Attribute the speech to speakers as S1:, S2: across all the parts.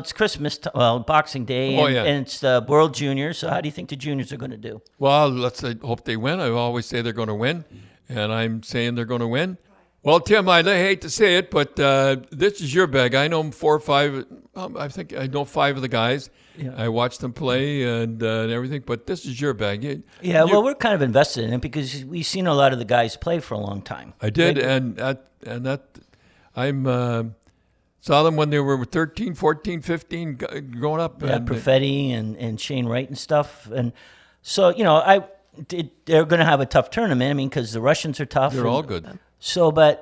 S1: It's Christmas, Boxing Day,
S2: Oh,
S1: and,
S2: yeah.
S1: and it's the World Juniors. So how do you think the juniors are going to do?
S2: Well, let's hope they win. I always say they're going to win, and I'm saying they're going to win. Well, Tim, I hate to say it, but this is your bag. I know 4 or 5. I think I know 5 of the guys.
S1: Yeah.
S2: I watched them play and everything, but this is your bag.
S1: Well, we're kind of invested in it because we've seen a lot of the guys play for a long time.
S2: I did,
S1: Right?
S2: and that I'm saw them when they were 13, 14, 15 growing up.
S1: Yeah,
S2: and,
S1: Perfetti and Shane Wright and stuff. And so, they're going to have a tough tournament. I mean, because the Russians are tough.
S2: they're all good.
S1: So, we're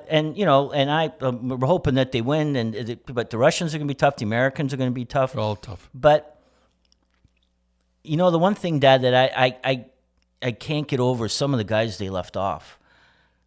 S1: hoping that they win. But the Russians are going to be tough. The Americans are going to be tough.
S2: They're all tough.
S1: But, the one thing, Dad, that I can't get over is some of the guys they left off.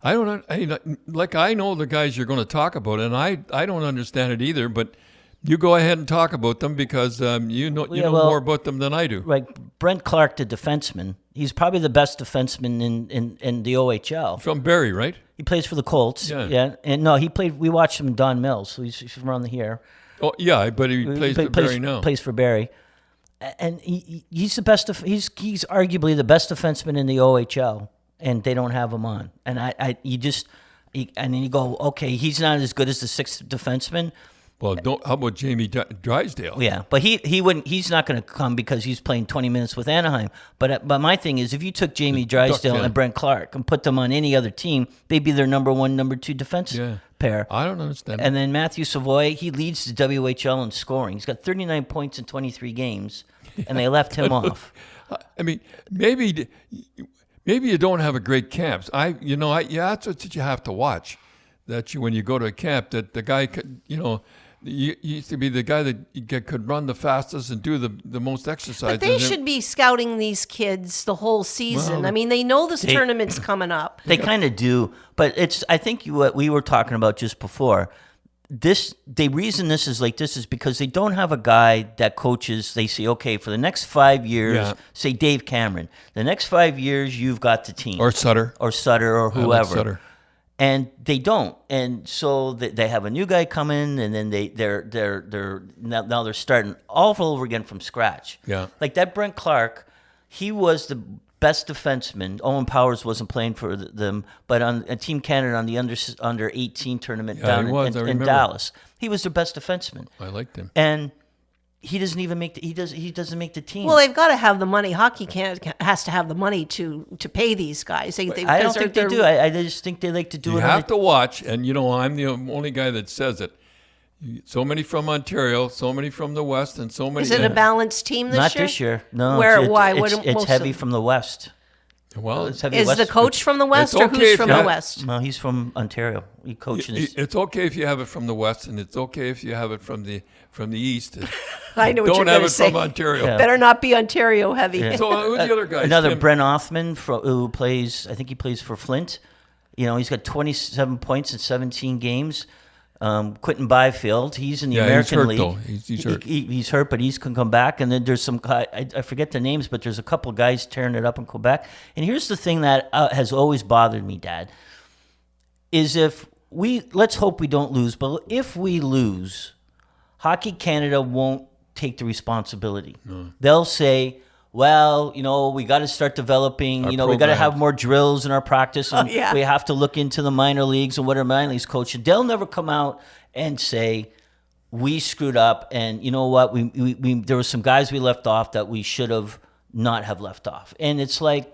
S2: I know the guys you're going to talk about, and I don't understand it either. But you go ahead and talk about them because you know more about them than I do.
S1: Like Brent Clark, the defenseman, he's probably the best defenseman in the OHL.
S2: From Barrie, right?
S1: He plays for the Colts.
S2: Yeah.
S1: And no, he played. We watched him in Don Mills, so he's from around here.
S2: Oh yeah, but he plays for Barrie now.
S1: Plays for Barrie, and he's the best. He's arguably the best defenseman in the OHL. And they don't have him on. And and then you go, okay, he's not as good as the 6th defenseman.
S2: Well, how about Jamie Drysdale?
S1: Yeah, but he wouldn't. He's not going to come because he's playing 20 minutes with Anaheim. But my thing is, if you took Jamie Drysdale and Brent Clark and put them on any other team, they'd be their number 1, number 2 defense pair.
S2: I don't understand.
S1: And then Matthew Savoy, he leads the WHL in scoring. He's got 39 points in 23 games, and they left him off.
S2: I mean, maybe you don't have a great camps. That's what you have to watch. That when you go to a camp, that the guy could, you used to be the guy that could run the fastest and do the most exercise.
S3: But they should be scouting these kids the whole season.
S2: Well,
S3: I mean, they know this tournament's coming up.
S1: They kind of do, but I think what we were talking about just before. The reason this is like this is because they don't have a guy that coaches. They say, okay, for the next 5 years, say Dave Cameron, the next 5 years you've got the team,
S2: or Sutter,
S1: or whoever,
S2: like Sutter.
S1: And they don't, and so they have a new guy come in, and then they're now they're starting all over again from scratch.
S2: Yeah,
S1: like that Brent Clark, he was the best defenseman. Owen Powers wasn't playing for them, but on Team Canada on the under 18 tournament down in Dallas, he was their best defenseman.
S2: I liked him,
S1: and he doesn't even make he doesn't make the team.
S3: Well, they've got to have the money. Hockey has to have the money to pay these guys.
S1: I don't think they do. I just think they like to do it.
S2: You have to watch, and I'm the only guy that says it. So many from Ontario, so many from the West, and so many.
S3: Is it a balanced team this year?
S1: Not this year. No.
S3: Why?
S1: It's heavy from the West.
S2: Well,
S3: is the coach from the West, or who's from the West?
S1: No, he's from Ontario. He coaches.
S2: It's okay if you have it from the West, and it's okay if you have it from the East.
S3: I know what you're going to say.
S2: Don't have it from Ontario.
S3: Yeah. Better not be Ontario heavy.
S2: Yeah. So who's the other guy?
S1: Another Brent Othman who plays. I think he plays for Flint. He's got 27 points in 17 games. Quentin Byfield, he's in the American League.
S2: Though. He's hurt.
S1: He's hurt, but he can come back. And then there's some guy, I forget the names, but there's a couple guys tearing it up in Quebec. And here's the thing that has always bothered me, Dad, is let's hope we don't lose, but if we lose, Hockey Canada won't take the responsibility. No. They'll say, well, we got to start developing, we got to have more drills in our practice, and we have to look into the minor leagues and what our minor leagues coach. They'll never come out and say, we screwed up, and you know what, we there were some guys we left off that we should have not have left off. And it's like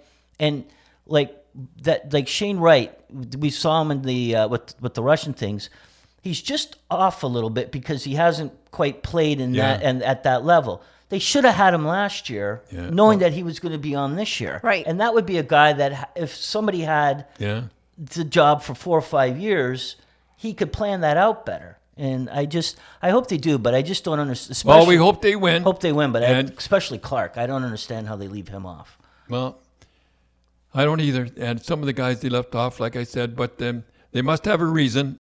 S1: Shane Wright, we saw him in the with the Russian things. He's just off a little bit because he hasn't quite played in that and at that level. They should have had him last year, knowing that he was going to be on this year.
S3: Right.
S1: And that would be a guy that if somebody had the job for 4 or 5 years, he could plan that out better. And I hope they do, but I just don't understand.
S2: Well, we hope they win.
S1: But especially Clark. I don't understand how they leave him off.
S2: Well, I don't either. And some of the guys they left off, like I said, but they must have a reason.